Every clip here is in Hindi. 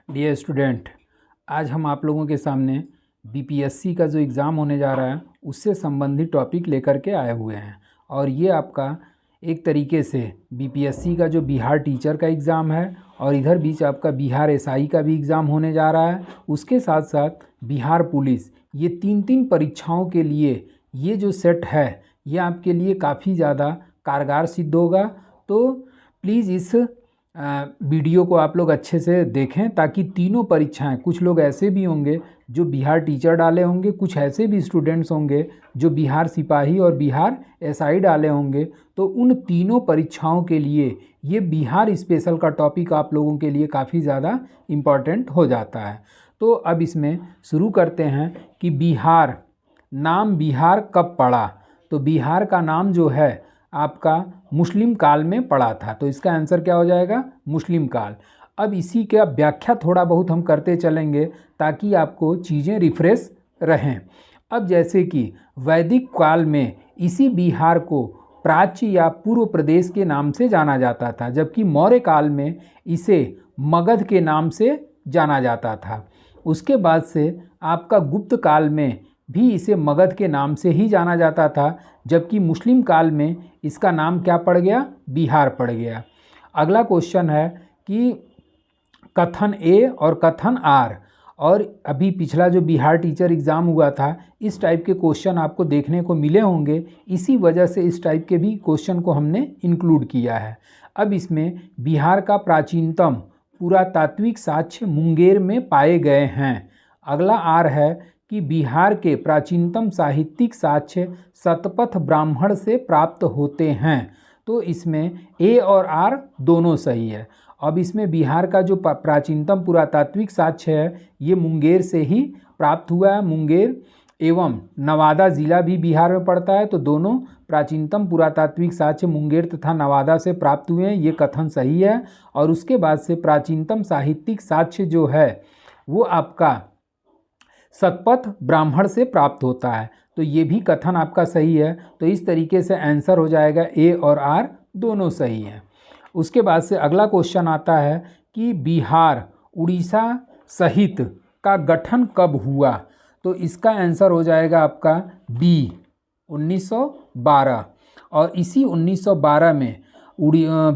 डियर स्टूडेंट, आज हम आप लोगों के सामने बीपीएससी का जो एग्ज़ाम होने जा रहा है उससे संबंधित टॉपिक लेकर के आए हुए हैं। और ये आपका एक तरीके से बीपीएससी का जो बिहार टीचर का एग्ज़ाम है और इधर बीच आपका बिहार एसआई का भी एग्ज़ाम होने जा रहा है। उसके साथ साथ बिहार पुलिस, ये तीन तीन परीक्षाओं के लिए ये जो सेट है ये आपके लिए काफ़ी ज़्यादा कारगर सिद्ध होगा। तो प्लीज़ इस वीडियो को आप लोग अच्छे से देखें ताकि तीनों परीक्षाएं, कुछ लोग ऐसे भी होंगे जो बिहार टीचर डाले होंगे, कुछ ऐसे भी स्टूडेंट्स होंगे जो बिहार सिपाही और बिहार एसआई डाले होंगे, तो उन तीनों परीक्षाओं के लिए ये बिहार स्पेशल का टॉपिक आप लोगों के लिए काफ़ी ज़्यादा इम्पॉर्टेंट हो जाता है। तो अब इसमें शुरू करते हैं कि बिहार, नाम बिहार कब पड़ा। तो बिहार का नाम जो है आपका मुस्लिम काल में पड़ा था, तो इसका आंसर क्या हो जाएगा, मुस्लिम काल। अब इसी का व्याख्या थोड़ा बहुत हम करते चलेंगे ताकि आपको चीज़ें रिफ्रेश रहें। अब जैसे कि वैदिक काल में इसी बिहार को प्राच्य या पूर्व प्रदेश के नाम से जाना जाता था, जबकि मौर्य काल में इसे मगध के नाम से जाना जाता था। उसके बाद से आपका गुप्त काल में भी इसे मगध के नाम से ही जाना जाता था, जबकि मुस्लिम काल में इसका नाम क्या पड़ गया, बिहार पड़ गया। अगला क्वेश्चन है कि कथन ए और कथन आर, और अभी पिछला जो बिहार टीचर एग्ज़ाम हुआ था इस टाइप के क्वेश्चन आपको देखने को मिले होंगे, इसी वजह से इस टाइप के भी क्वेश्चन को हमने इंक्लूड किया है। अब इसमें बिहार का प्राचीनतम पुरातात्विक साक्ष्य मुंगेर में पाए गए हैं। अगला आर है कि बिहार के प्राचीनतम साहित्यिक साक्ष्य शतपथ ब्राह्मण से प्राप्त होते हैं। तो इसमें ए और आर दोनों सही है। अब इसमें बिहार का जो प्राचीनतम पुरातात्विक साक्ष्य है ये मुंगेर से ही प्राप्त हुआ है। मुंगेर एवं नवादा ज़िला भी बिहार में पड़ता है, तो दोनों प्राचीनतम पुरातात्विक साक्ष्य मुंगेर तथा नवादा से प्राप्त हुए हैं, ये कथन सही है। और उसके बाद से प्राचीनतम साहित्यिक साक्ष्य जो है वो आपका शतपथ ब्राह्मण से प्राप्त होता है, तो ये भी कथन आपका सही है। तो इस तरीके से आंसर हो जाएगा ए और आर दोनों सही हैं। उसके बाद से अगला क्वेश्चन आता है कि बिहार उड़ीसा सहित का गठन कब हुआ। तो इसका आंसर हो जाएगा आपका बी, 1912। और इसी 1912 में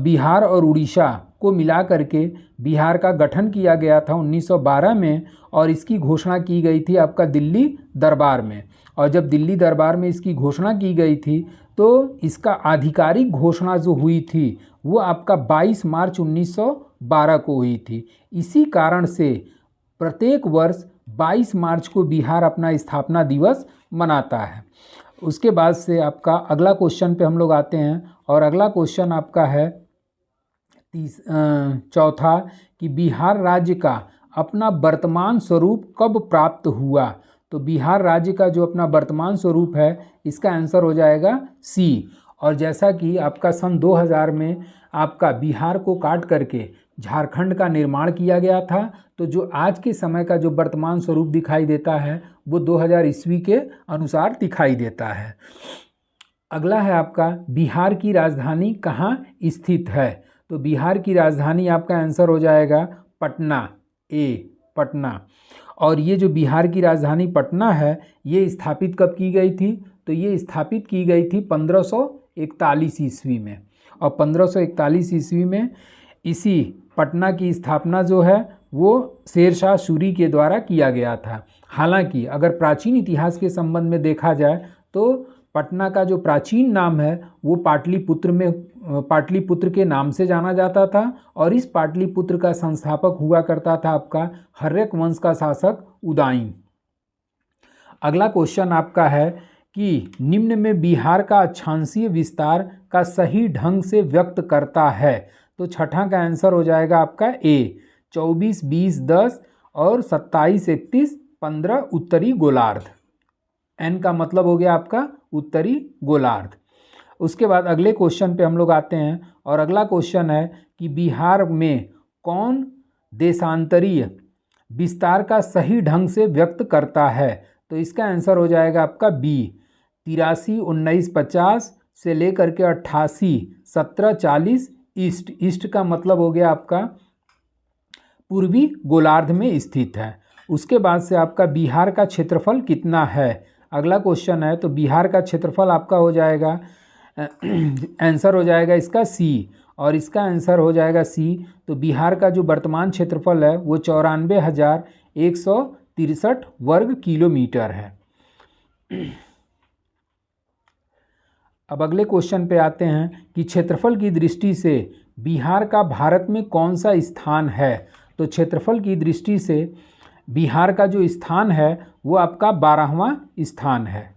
बिहार और उड़ीसा को मिला करके बिहार का गठन किया गया था 1912 में, और इसकी घोषणा की गई थी आपका दिल्ली दरबार में। और जब दिल्ली दरबार में इसकी घोषणा की गई थी तो इसका आधिकारिक घोषणा जो हुई थी वो आपका 22 मार्च 1912 को हुई थी। इसी कारण से प्रत्येक वर्ष 22 मार्च को बिहार अपना स्थापना दिवस मनाता है। उसके बाद से आपका अगला क्वेश्चन पे हम लोग आते हैं, और अगला क्वेश्चन आपका है चौथा कि बिहार राज्य का अपना वर्तमान स्वरूप कब प्राप्त हुआ। तो बिहार राज्य का जो अपना वर्तमान स्वरूप है इसका आंसर हो जाएगा सी। और जैसा कि आपका सन 2000 में आपका बिहार को काट करके झारखंड का निर्माण किया गया था, तो जो आज के समय का जो वर्तमान स्वरूप दिखाई देता है वो 2000 ईस्वी के अनुसार दिखाई देता है। अगला है आपका बिहार की राजधानी कहाँ स्थित है। तो बिहार की राजधानी आपका आंसर हो जाएगा पटना, ए, पटना। और ये जो बिहार की राजधानी पटना है ये स्थापित कब की गई थी। तो ये स्थापित की गई थी 1541 ईस्वी में। और 1541 ईस्वी में इसी पटना की स्थापना जो है वो शेरशाह सूरी के द्वारा किया गया था। हालांकि अगर प्राचीन इतिहास के संबंध में देखा जाए तो पटना का जो प्राचीन नाम है वो पाटलिपुत्र के नाम से जाना जाता था, और इस पाटलिपुत्र का संस्थापक हुआ करता था आपका हर्यक वंश का शासक उदयन। अगला क्वेश्चन आपका है कि निम्न में बिहार का अक्षांशीय विस्तार का सही ढंग से व्यक्त करता है। तो छठा का आंसर हो जाएगा आपका ए, 24, 20, 10 और 27, 31, 15 उत्तरी गोलार्ध। एन का मतलब हो गया आपका उत्तरी गोलार्ध। उसके बाद अगले क्वेश्चन पे हम लोग आते हैं, और अगला क्वेश्चन है कि बिहार में कौन देशांतरीय विस्तार का सही ढंग से व्यक्त करता है। तो इसका आंसर हो जाएगा आपका बी, 83, 19, 50 से लेकर के 88, 17, 40 ईस्ट। ईस्ट का मतलब हो गया आपका पूर्वी गोलार्ध में स्थित है। उसके बाद से आपका बिहार का क्षेत्रफल कितना है, अगला क्वेश्चन है। तो बिहार का क्षेत्रफल आपका हो जाएगा आंसर हो जाएगा इसका सी, और इसका आंसर हो जाएगा सी। तो बिहार का जो वर्तमान क्षेत्रफल है वो 94,163 वर्ग किलोमीटर है। अब अगले क्वेश्चन पे आते हैं कि क्षेत्रफल की दृष्टि से बिहार का भारत में कौन सा स्थान है। तो क्षेत्रफल की दृष्टि से बिहार का जो स्थान है वो आपका 12वां स्थान है।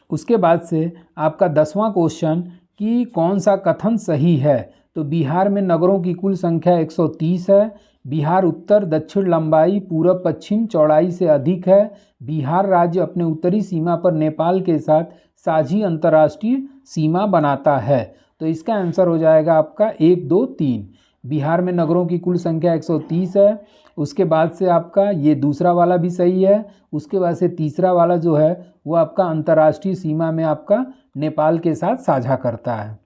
उसके बाद से आपका 10वां क्वेश्चन कि कौन सा कथन सही है। तो बिहार में नगरों की कुल संख्या 130 है। बिहार उत्तर दक्षिण लंबाई पूर्व पश्चिम चौड़ाई से अधिक है। बिहार राज्य अपने उत्तरी सीमा पर नेपाल के साथ साझी अंतर्राष्ट्रीय सीमा बनाता है। तो इसका आंसर हो जाएगा आपका 1, 2, 3। बिहार में नगरों की कुल संख्या 130 है। उसके बाद से आपका ये दूसरा वाला भी सही है। उसके बाद से तीसरा वाला जो है वो आपका अंतर्राष्ट्रीय सीमा में आपका नेपाल के साथ साझा करता है।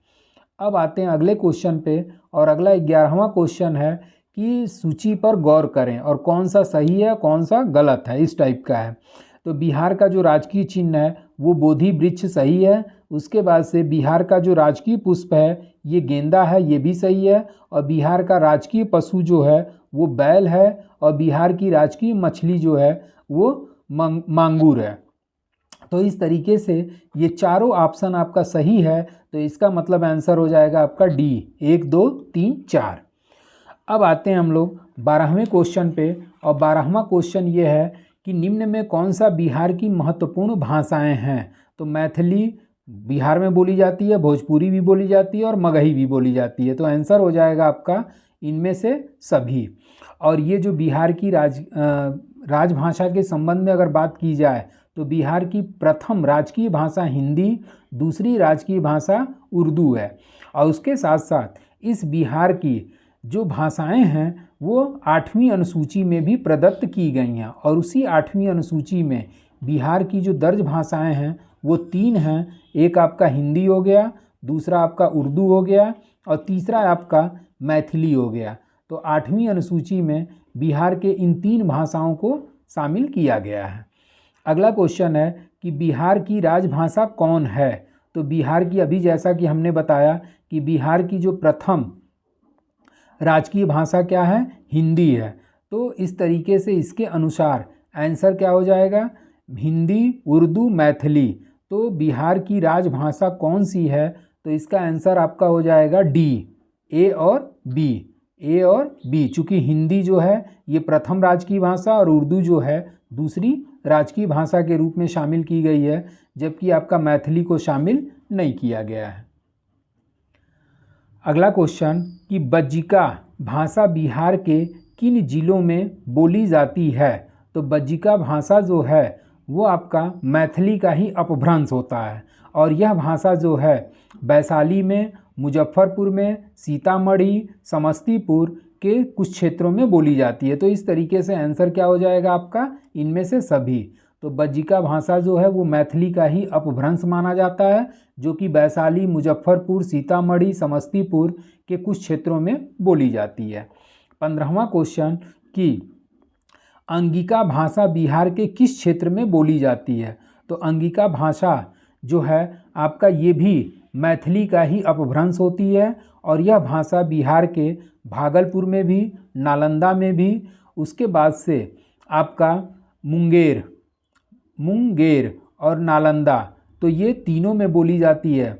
अब आते हैं अगले क्वेश्चन पे, और अगला 11वां क्वेश्चन है कि सूची पर गौर करें और कौन सा सही है कौन सा गलत है, इस टाइप का है। तो बिहार का जो राजकीय चिन्ह है वो बोधि वृक्ष सही है। उसके बाद से बिहार का जो राजकीय पुष्प है ये गेंदा है, ये भी सही है। और बिहार का राजकीय पशु जो है वो बैल है। और बिहार की राजकीय मछली जो है वो मांगूर है। तो इस तरीके से ये चारों ऑप्शन आपका सही है। तो इसका मतलब आंसर हो जाएगा आपका डी, 1, 2, 3, 4। अब आते हैं हम लोग 12वें क्वेश्चन पे, और 12वां क्वेश्चन ये है कि निम्न में कौन सा बिहार की महत्वपूर्ण भाषाएं हैं। तो मैथिली बिहार में बोली जाती है, भोजपुरी भी बोली जाती है और मगही भी बोली जाती है। तो आंसर हो जाएगा आपका इनमें से सभी। और ये जो बिहार की राजभाषा के संबंध में अगर बात की जाए तो बिहार की प्रथम राजकीय भाषा हिंदी, दूसरी राजकीय भाषा उर्दू है। और उसके साथ साथ इस बिहार की जो भाषाएं हैं वो 8वीं अनुसूची में भी प्रदत्त की गई हैं। और उसी 8वीं अनुसूची में बिहार की जो दर्ज भाषाएं हैं वो 3 हैं। एक आपका हिंदी हो गया, दूसरा आपका उर्दू हो गया, और तीसरा आपका मैथिली हो गया। तो 8वीं अनुसूची में बिहार के इन 3 भाषाओं को शामिल किया गया है। अगला क्वेश्चन है कि बिहार की राजभाषा कौन है। तो बिहार की, अभी जैसा कि हमने बताया कि बिहार की जो प्रथम राजकीय भाषा क्या है, हिंदी है। तो इस तरीके से इसके अनुसार आंसर क्या हो जाएगा, हिंदी, उर्दू, मैथिली। तो बिहार की राजभाषा कौन सी है। तो इसका आंसर आपका हो जाएगा डी, ए और बी, ए और बी। चूँकि हिंदी जो है ये प्रथम राजकीय भाषा और उर्दू जो है दूसरी राजकीय भाषा के रूप में शामिल की गई है, जबकि आपका मैथिली को शामिल नहीं किया गया है। अगला क्वेश्चन कि बज्जिका भाषा बिहार के किन जिलों में बोली जाती है। तो बज्जिका भाषा जो है वो आपका मैथिली का ही अपभ्रंश होता है। और यह भाषा जो है वैशाली में, मुजफ्फरपुर में, सीतामढ़ी, समस्तीपुर के कुछ क्षेत्रों में बोली जाती है। तो इस तरीके से आंसर क्या हो जाएगा आपका, इनमें से सभी। तो बज्जिका भाषा जो है वो मैथिली का ही अपभ्रंश माना जाता है, जो कि वैशाली, मुजफ्फरपुर, सीतामढ़ी, समस्तीपुर के कुछ क्षेत्रों में बोली जाती है। 15वां क्वेश्चन कि अंगिका भाषा बिहार के किस क्षेत्र में बोली जाती है। तो अंगिका भाषा जो है आपका ये भी मैथिली का ही अपभ्रंश होती है। और यह भाषा बिहार के भागलपुर में भी, नालंदा में भी, उसके बाद से आपका मुंगेर और नालंदा, तो ये तीनों में बोली जाती है।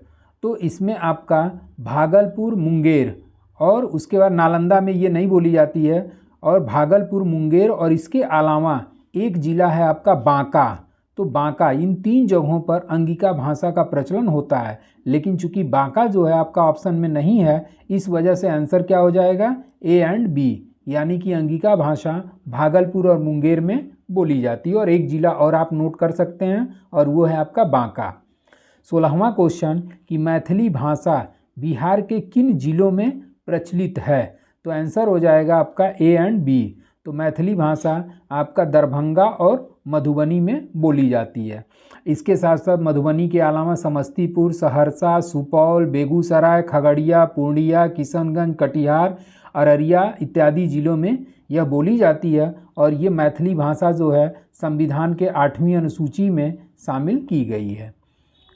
तो इसमें आपका भागलपुर, मुंगेर, और उसके बाद नालंदा में ये नहीं बोली जाती है। और भागलपुर, मुंगेर और इसके अलावा एक ज़िला है आपका बांका। तो बांका, इन 3 जगहों पर अंगिका भाषा का प्रचलन होता है। लेकिन चूंकि बांका जो है आपका ऑप्शन में नहीं है, इस वजह से आंसर क्या हो जाएगा, ए एंड बी, यानी कि अंगिका भाषा भागलपुर और मुंगेर में बोली जाती है। और एक ज़िला और आप नोट कर सकते हैं, और वो है आपका बांका। 16वां क्वेश्चन कि मैथिली भाषा बिहार के किन जिलों में प्रचलित है। तो आंसर हो जाएगा आपका ए एंड बी। तो मैथिली भाषा आपका दरभंगा और मधुबनी में बोली जाती है। इसके साथ साथ मधुबनी के अलावा समस्तीपुर, सहरसा, सुपौल, बेगूसराय, खगड़िया, पूर्णिया, किशनगंज, कटिहार अररिया इत्यादि जिलों में यह बोली जाती है और ये मैथिली भाषा जो है संविधान के 8वीं अनुसूची में शामिल की गई है।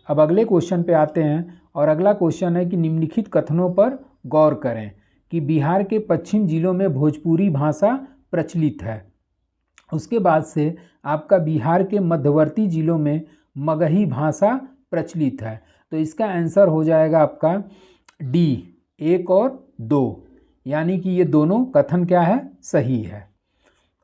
अब अगले क्वेश्चन पे आते हैं और अगला क्वेश्चन है कि निम्नलिखित कथनों पर गौर करें कि बिहार के पश्चिम जिलों में भोजपुरी भाषा प्रचलित है। उसके बाद से आपका बिहार के मध्यवर्ती जिलों में मगही भाषा प्रचलित है। तो इसका आंसर हो जाएगा आपका डी 1 और 2, यानी कि ये दोनों कथन क्या है, सही है।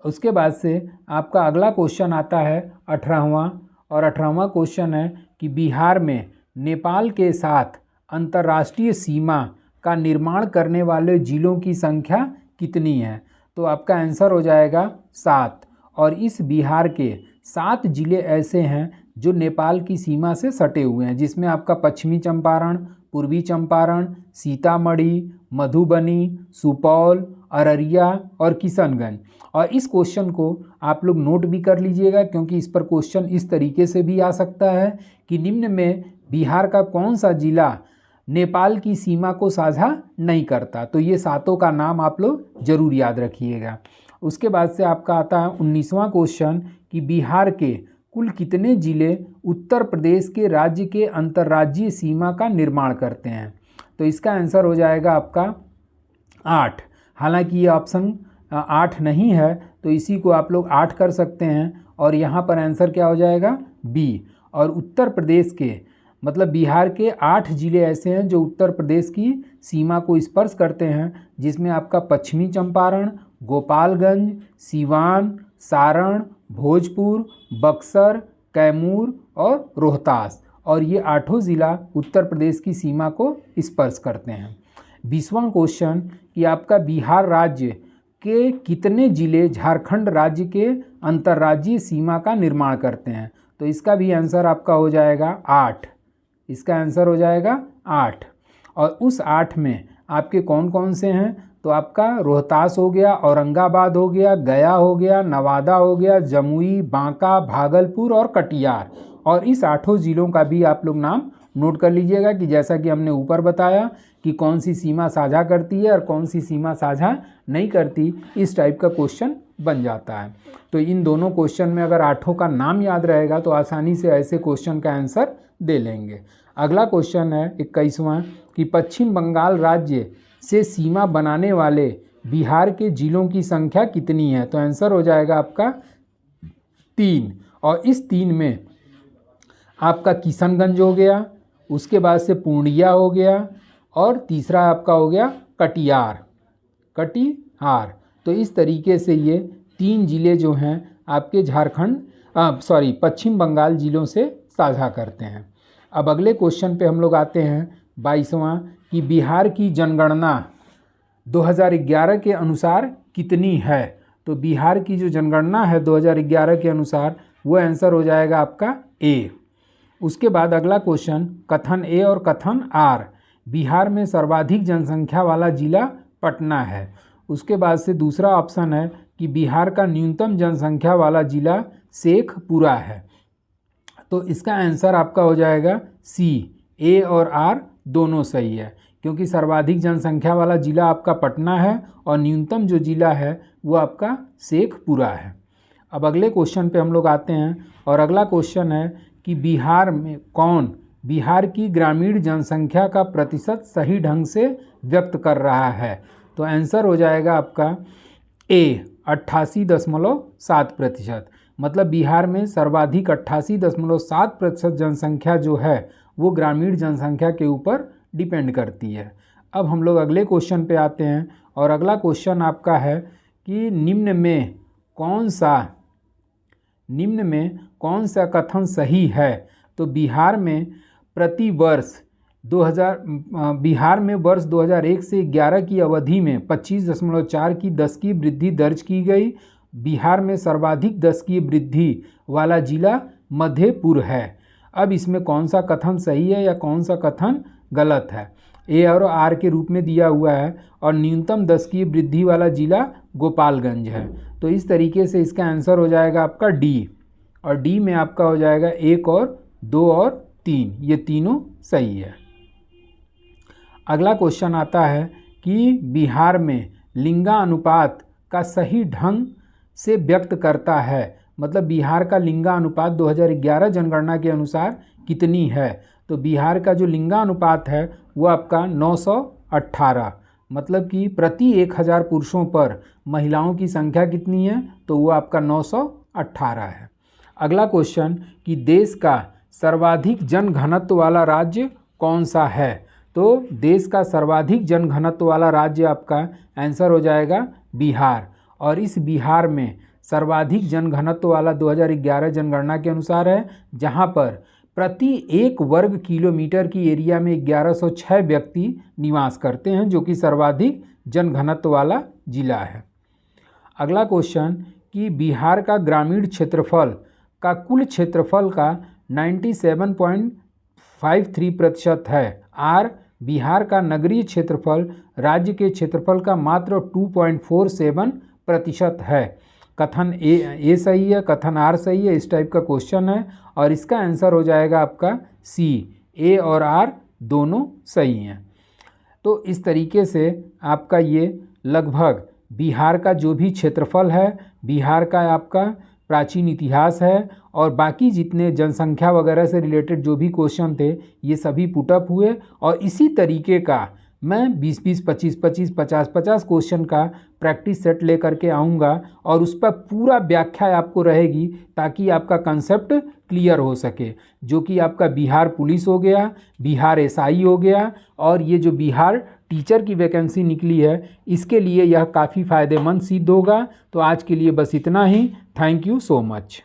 उसके बाद से आपका अगला क्वेश्चन आता है 18वां, और 18वां क्वेश्चन है कि बिहार में नेपाल के साथ अंतर्राष्ट्रीय सीमा का निर्माण करने वाले जिलों की संख्या कितनी है। तो आपका आंसर हो जाएगा 7, और इस बिहार के 7 जिले ऐसे हैं जो नेपाल की सीमा से सटे हुए हैं, जिसमें आपका पश्चिमी चंपारण, पूर्वी चंपारण, सीतामढ़ी, मधुबनी, सुपौल, अररिया और किशनगंज। और इस क्वेश्चन को आप लोग नोट भी कर लीजिएगा, क्योंकि इस पर क्वेश्चन इस तरीके से भी आ सकता है कि निम्न में बिहार का कौन सा जिला नेपाल की सीमा को साझा नहीं करता। तो ये 7 का नाम आप लोग जरूर याद रखिएगा। उसके बाद से आपका आता है 19वां क्वेश्चन कि बिहार के कुल कितने जिले उत्तर प्रदेश के राज्य के अंतर्राज्यीय सीमा का निर्माण करते हैं। तो इसका आंसर हो जाएगा आपका 8। हालांकि ये ऑप्शन 8 नहीं है, तो इसी को आप लोग 8 कर सकते हैं, और यहाँ पर आंसर क्या हो जाएगा, बी। और उत्तर प्रदेश के मतलब बिहार के 8 जिले ऐसे हैं जो उत्तर प्रदेश की सीमा को स्पर्श करते हैं, जिसमें आपका पश्चिमी चंपारण, गोपालगंज, सीवान, सारण, भोजपुर, बक्सर, कैमूर और रोहतास, और ये 8 ज़िला उत्तर प्रदेश की सीमा को स्पर्श करते हैं। 20वां क्वेश्चन कि आपका बिहार राज्य के कितने जिले झारखंड राज्य के अंतर्राज्यीय सीमा का निर्माण करते हैं। तो इसका भी आंसर आपका हो जाएगा 8। इसका आंसर हो जाएगा 8। और उस 8 में आपके कौन कौन से हैं, तो आपका रोहतास हो गया, औरंगाबाद हो गया, गया हो गया, नवादा हो गया, जमुई, बांका, भागलपुर और कटिहार। और इस 8 ज़िलों का भी आप लोग नाम नोट कर लीजिएगा कि जैसा कि हमने ऊपर बताया कि कौन सी सीमा साझा करती है और कौन सी सीमा साझा नहीं करती, इस टाइप का क्वेश्चन बन जाता है। तो इन दोनों क्वेश्चन में अगर 8 का नाम याद रहेगा तो आसानी से ऐसे क्वेश्चन का आंसर दे लेंगे। अगला क्वेश्चन है 21वां कि पश्चिम बंगाल राज्य से सीमा बनाने वाले बिहार के जिलों की संख्या कितनी है। तो आंसर हो जाएगा आपका 3, और इस 3 में आपका किशनगंज हो गया, उसके बाद से पूर्णिया हो गया, और तीसरा आपका हो गया कटिहार। तो इस तरीके से ये 3 जिले जो हैं आपके पश्चिम बंगाल जिलों से साझा करते हैं। अब अगले क्वेश्चन पे हम लोग आते हैं 22वां कि बिहार की जनगणना 2011 के अनुसार कितनी है। तो बिहार की जो जनगणना है 2011 के अनुसार, वो आंसर हो जाएगा आपका ए। उसके बाद अगला क्वेश्चन कथन ए और कथन आर, बिहार में सर्वाधिक जनसंख्या वाला जिला पटना है। उसके बाद से दूसरा ऑप्शन है कि बिहार का न्यूनतम जनसंख्या वाला जिला शेखपुरा है। तो इसका आंसर आपका हो जाएगा सी। ए और आर दोनों सही है, क्योंकि सर्वाधिक जनसंख्या वाला जिला आपका पटना है और न्यूनतम जो जिला है वो आपका शेखपुरा है। अब अगले क्वेश्चन पे हम लोग आते हैं, और अगला क्वेश्चन है कि बिहार की ग्रामीण जनसंख्या का प्रतिशत सही ढंग से व्यक्त कर रहा है। तो आंसर हो जाएगा आपका ए 88.7%। मतलब बिहार में सर्वाधिक 88.7% जनसंख्या जो है वो ग्रामीण जनसंख्या के ऊपर डिपेंड करती है। अब हम लोग अगले क्वेश्चन पे आते हैं, और अगला क्वेश्चन आपका है कि निम्न में कौन सा कथन सही है। तो बिहार में वर्ष 2001 से 11 की अवधि में 25.4 की दशकीय वृद्धि दर्ज की गई। बिहार में सर्वाधिक दशकीय वृद्धि वाला जिला मधेपुर है। अब इसमें कौन सा कथन सही है या कौन सा कथन गलत है। ए और आर के रूप में दिया हुआ है, और न्यूनतम दशकीय वृद्धि वाला जिला गोपालगंज है। तो इस तरीके से इसका आंसर हो जाएगा आपका डी, और डी में आपका हो जाएगा 1 और 2 और 3, ये तीनों सही है। अगला क्वेश्चन आता है कि बिहार में लिंगानुपात का सही ढंग से व्यक्त करता है। मतलब बिहार का लिंगानुपात 2011 जनगणना के अनुसार कितनी है? तो बिहार का जो लिंगानुपात है वो आपका 918, मतलब कि प्रति 1000 पुरुषों पर महिलाओं की संख्या कितनी है? तो वो आपका 918 है। अगला क्वेश्चन कि देश का सर्वाधिक जनघनत्व वाला राज्य कौन सा है? तो देश का सर्वाधिक जनघनत्व वाला राज्य आपका आंसर हो जाएगा बिहार। और इस बिहार में सर्वाधिक जनघनत्व वाला 2011 जनगणना के अनुसार है, जहां पर प्रति 1 वर्ग किलोमीटर की एरिया में 1106 व्यक्ति निवास करते हैं, जो कि सर्वाधिक जनघनत्व वाला जिला है। अगला क्वेश्चन कि बिहार का ग्रामीण क्षेत्रफल का कुल क्षेत्रफल का 97.53% है। आर बिहार का नगरीय क्षेत्रफल राज्य के क्षेत्रफल का मात्र 2.47% है। कथन ए सही है, कथन आर सही है, इस टाइप का क्वेश्चन है और इसका आंसर हो जाएगा आपका सी, ए और आर दोनों सही हैं। तो इस तरीके से आपका ये लगभग बिहार का जो भी क्षेत्रफल है, बिहार का आपका प्राचीन इतिहास है और बाकी जितने जनसंख्या वगैरह से रिलेटेड जो भी क्वेश्चन थे ये सभी पुटअप हुए। और इसी तरीके का मैं 20-20, 25-25, 50-50 क्वेश्चन का प्रैक्टिस सेट लेकर के आऊँगा और उस पर पूरा व्याख्या आपको रहेगी ताकि आपका कंसेप्ट क्लियर हो सके। जो कि आपका बिहार पुलिस हो गया, बिहार एसआई हो गया और ये जो बिहार टीचर की वैकेंसी निकली है, इसके लिए यह काफ़ी फ़ायदेमंद सिद्ध होगा। तो आज के लिए बस इतना ही। Thank you so much.